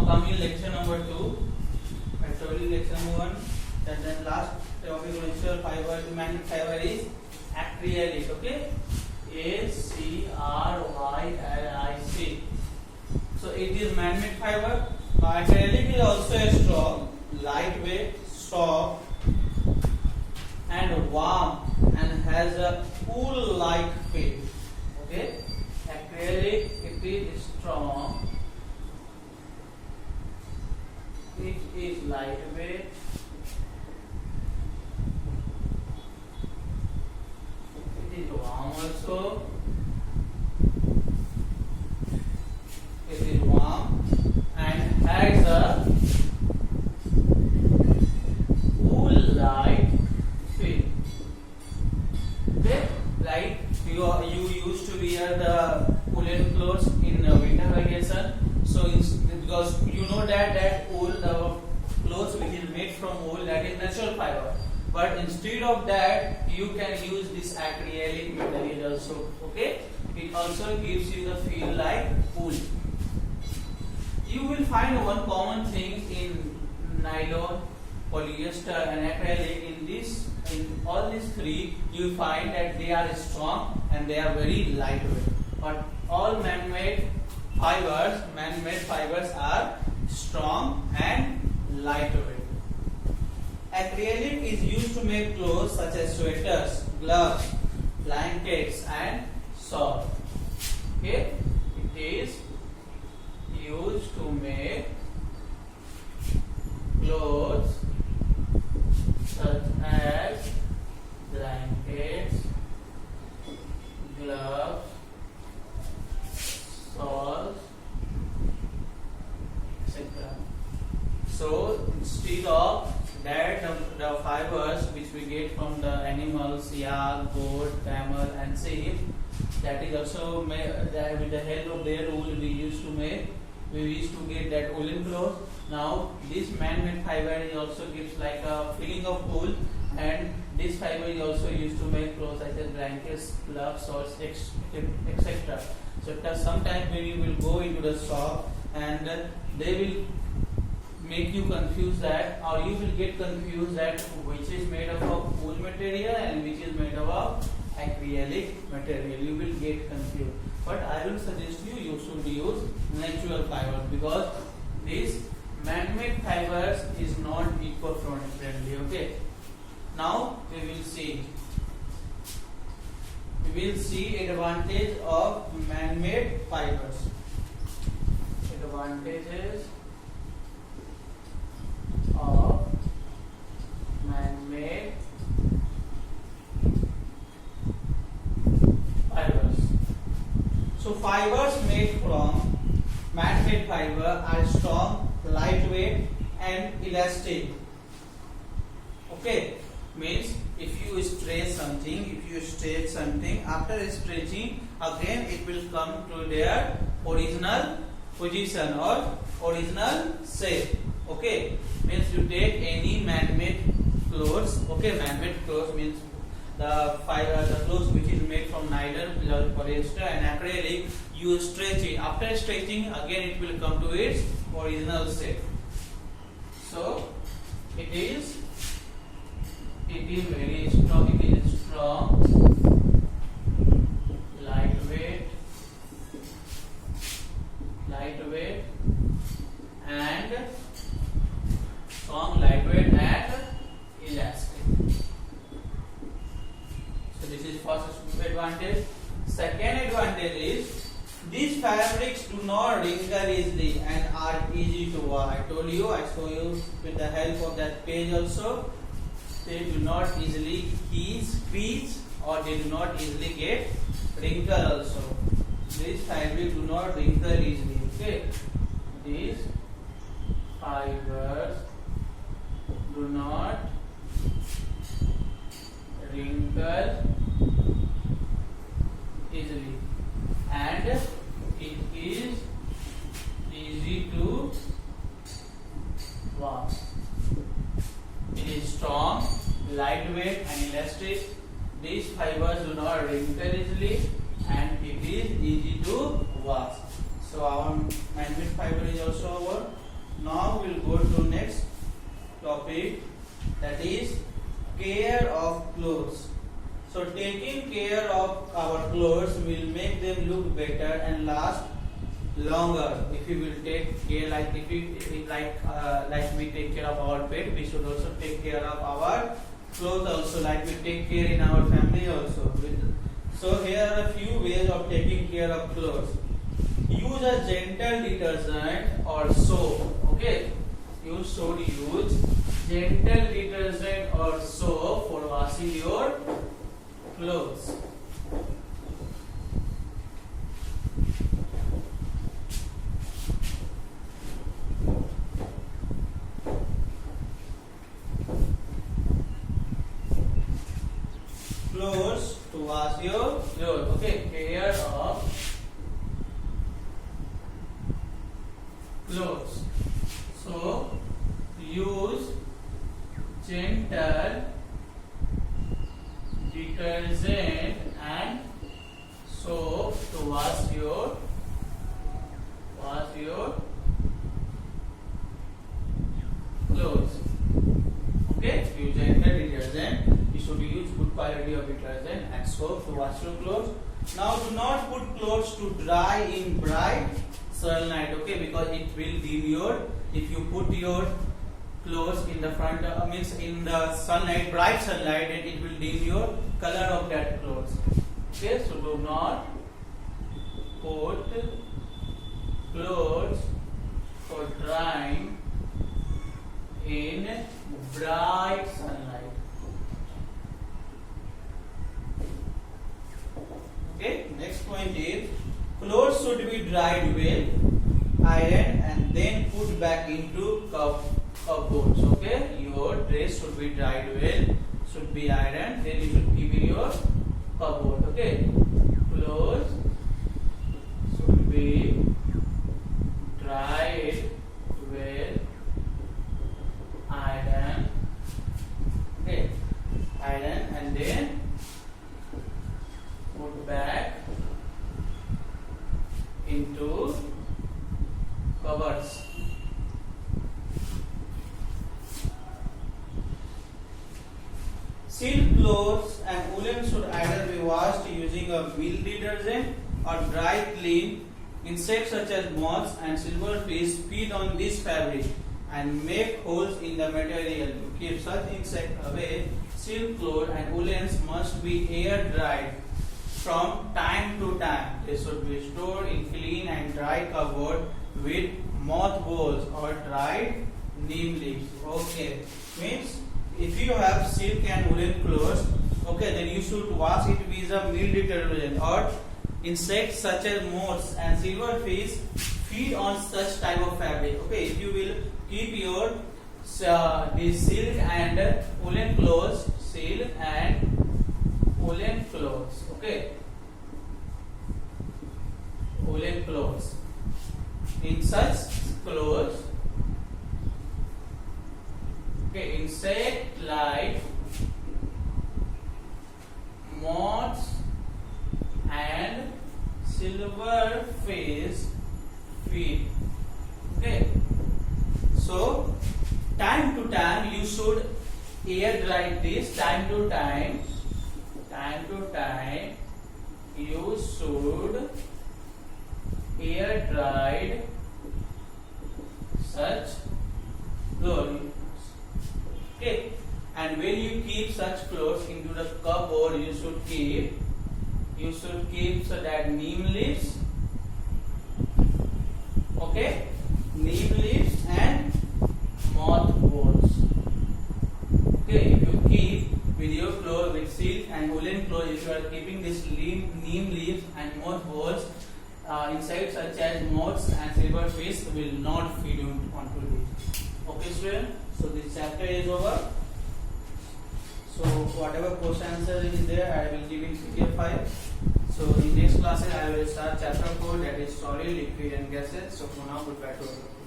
coming lecture number 2. I told you lecture number 1 that then last topic of lecture fiber to magnet fiber is acrylic. Okay, ACRYLIC. So it is man-made fiber. Acrylic is also a strong, lightweight, soft, and warm, and has a wool-like feel. Okay, acrylic, it is strong, it is lightweight, it is warm also, it is warm and has a wool-like feel. Okay, like you used to wear the woolen clothes in winter vacation. So because you know that wool, the clothes which is made from wool, that is natural fiber. But instead of that, you can use this acrylic material also. Okay, it also gives you the feel like wool. You will find one common thing in nylon, polyester, and acrylic. In all these three, you find that they are strong and they are very lightweight. But all man-made fibers are strong and lightweight. Acrylic is used to make clothes such as sweaters, gloves, blankets, and shawls. Okay, it is used to make clothes such as blankets, gloves, shawls, etc. So instead of that, the fibers which we get from the animals, yak, goat, camel, and sheep, that is also made, that with the help of their wool we used to get that woolen clothes. Now this man-made fiber is also gives like a feeling of wool, and this fiber is also used to make clothes such as blankets, gloves, shawls, etc. So sometimes when you will go into the shop and they will make you confuse that, or you will get confused that which is made up of wool material and which is made up of acrylic material. You will get confused. But I will suggest you should use natural fibers, because this man-made fibers is not eco-friendly. Okay. Now we will see advantage of man-made fibers. Advantages of man-made fibers. So fibers made from man-made fiber are strong, lightweight, and elastic. Okay, means if you stretch something, after stretching, again it will come to their original position or original shape. Okay, means you take any man-made clothes. Okay, man-made clothes means the clothes which is made from nylon, polyester, and acrylic. You stretch it. After stretching, again it will come to its original shape. So it is very strong. It is strong, lightweight, and strong, lightweight, and elastic. So this is first advantage. Second advantage is these fabrics do not wrinkle easily and are easy to wash. I show you with the help of that page also. They do not easily crease, or they do not easily get wrinkle also. These fabrics do not wrinkle easily. Okay, these fibers do not wrinkle easily, and it is easy to wash. It is strong, lightweight, and elastic. These fibers do not wrinkle easily, and it is easy to wash. So our man-made fiber is also over. clothes will make them look better and last longer if you will take care. Like if we like we take care of our pet, we should also take care of our clothes also, like we take care in our family also. So here are a few ways of taking care of clothes. Use a gentle detergent or soap. Okay, you should use gentle detergent or soap for washing your clothes. Clothes to wash your clothes. Okay, care of clothes. So use gentle detergent and soap to wash your clothes. Okay, use gentle detergent. You should use good quality of detergent and soap to wash your clothes. Now do not put clothes to dry in bright sunlight. Okay, because it will dim your. If you put your clothes in the front, means in the sunlight, bright sunlight, then it will dim your color of that clothes. Okay, so do not put clothes for drying in bright sunlight. Okay, next point is clothes should be dried well, ironed, and then put back into cupboards. Okay, your dress should be dried well, should be ironed, then you should keep in your cupboard. Okay, clothes should be dried well, ironed. Okay, iron and then put back into cupboards. Silk clothes and woolen should either be washed using a mild detergent or dry clean. Insects such as moths and silverfish feed on this fabric and make holes in the material. To keep such insects away, silk clothes and woolens must be air dried from time to time. They should be stored in clean and dry cupboard with mothballs or dried neem leaves. Okay, means if you have silk and woolen clothes, okay, then you should wash it with a mild detergent. Or insects such as moths and silverfish feed on such type of fabric. Okay, if you will keep your this silk and woolen clothes, silk and woolen clothes. Okay, woolen clothes. In such clothes, okay, insect like moths and silverfish feed. Okay, so time to time you should air dry this. Time to time you should air dried such clothes. Okay, and when you keep such clothes into the cupboard, you should keep so that neem leaves. Okay, neem leaves and mothballs. Okay, if you keep with your clothes with silk and woolen clothes, if you are keeping this neem leaves and mothballs, insects such as moths and silverfish will not feed onto this. Okay, student. So this chapter is over. So whatever question answer is there, I will give in PDF file. So in next classes I will start chapter 4, that is solid, liquid and gases. So for now, goodbye to all.